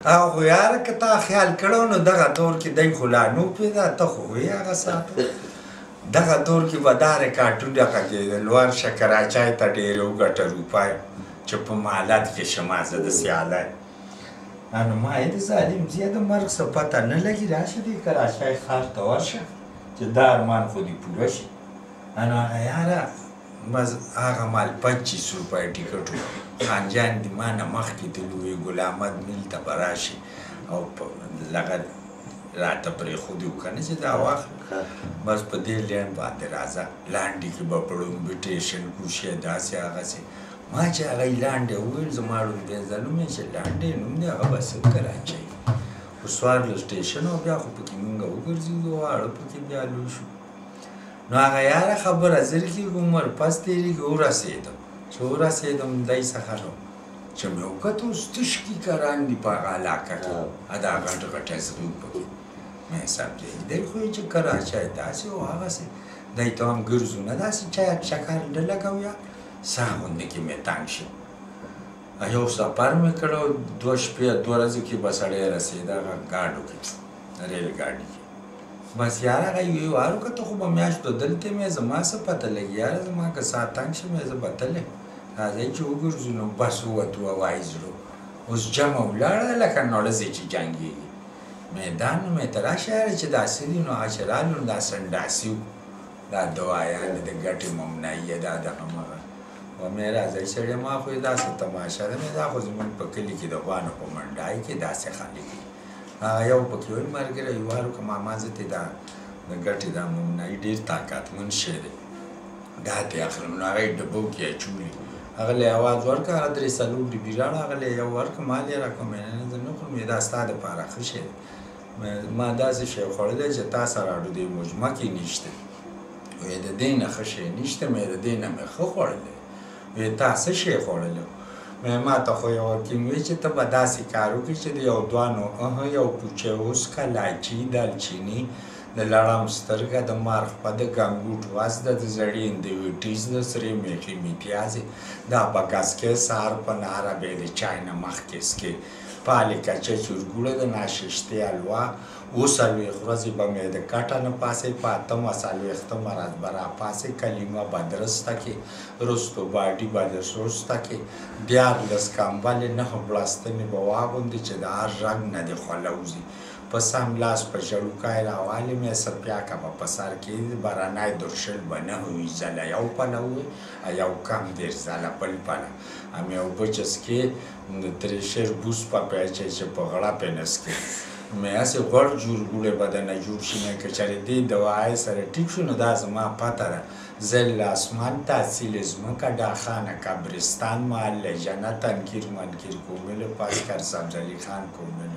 او خو یاره که تا خیال کړو نو دغه دور کې دی خو لا نو پیدا ته خو وې هغه ساعت دغه دور کې به دا ریکارډونه دغه کېدل ورشه کراچۍ ته ډېرې وګټه روپۍ چې په مالت کې شمه زه د سیالی نو ما یې د ظالم زیه د مرګ څه پته نه لګي راشه دې کراچۍ ښار ته ورشه چې دا ارمان خو دې پوره شي نو هغه یاره بس هغه مال 25 روپۍ ټیکټ و خانجان دې ما نه مخکې تللي وې ګل احمد میل ته به راشي او لغه راته پرېښودي وو که نه چې دا واخله بس په دې لینډ باندې راځه لانډې کې به په ړومبي ټېشن کوشې داسې هغسې ما چې هغه یې لانډې وویل زما ړومبی ځلوم یې چې لانډې نوم دی هغه بس کراچۍ خو څوارلس ټېشن او بیا خو پکې مونږ وګرځېدو واړه پکې بیا لوی شو نو هغه یاره خبره زر کېږي عمر پس تېرېږي ورسېدم چې ورسېدم دی څخه نو چې مې وکتل اوس تشکي کران دي په هغه علاقه کې دا غټ غټ زغیم پکې مې حساب دی دی خو یې چې کراچۍ داسې او هغسې دی ته هم ګرځو نه داسې چا چکر نه لګویا ساه غوندې کې مې تنګ شو یو سفر مې کړی دوه شپې دوه ورځې کې به سړی رسېده هغه ګاډو کې ریل ګاډي کې بس یاره هغه یې وارو که ته خو به میاشتو دلته مې زما څه پته لګي یاره زما که ساه تنګ شي مې زه به تللی راځئ چې وګرځو نو بس ووتو هوایي زړه اوس جمع ولاړه لکه نړځې چې جنګېږي میدان نو مې ته راشه یاره چې داسې دي نو هغه چې رالو نو دا سنډاسي وو دا دوايانې د ګټې ممنعیه دا دغه مغه ومې راځئ سړی ما خو یې داسې تماشه ده مې دا خو زموږ په کلي کې د غوانو په منډای کې داسې خلک دي یو پکې وایي ملګری یوارو که ماما زه ته دا د ګټې دا ممنعي ډېر طاقتمند شی دی دا ترې اخلم نو هغه یې ډبو کې اچولي هغه له یې اواز ورکړه هغه درې څلور ډبي راوړه هغه له یې یو ورکړه مال یې راکړه مې نه زه نه خورم دا ستا دپاره ښه شی دی ما داسې شی خوړلی چې تا سره اډو دې مجمع کې نشته وایي د دې نه ښه شی نشته مې د دې نه مې ښه خوړلی وایي تا څه شی خوړلی ما ته خو یو حکیم وایي چې ته به داسې کار وکړې چې د یو دوانو یو پوچه وسکه لاچي دالچیني د لړم سترګه د مار خپه د ګنګوټ وازده د زړې اندویټیز د سرې میټې میتیازې دا په ګز کې سهار په نهاره به یې د چای نه مخکې څکې پالې کچه چورګوړه د ناششتې حلوا 40 ورځې به مې د کټه نه پاسې په 48 ورځ به راپاسې کلیمه به درسته کې رستو باډي به درسته کې 14 کمبلې 9 بړستنې به واغوندې چې د هر رنګ نه دې خوله وځي په سم لاس په ژړوکای راوالې مې سپیاکه به په سر کې بارانای درشل به 9 ځله یو پله ووی یو کم 10 ځله بل پله همې اوبه چسکې د ترېشر بوس په پیچې چې په غړه پې نسکې مې هسې غوړ جوړګوړې به درنه جوړ شي مې که چېرې دې دوایې سره ټیک شو نو دا زما پته ده ظل آسمان تحصیل ځمکه ډاخانه قبرستان محل جنت انکیر منکیر کومل پاسکر سبزعلي خان کومل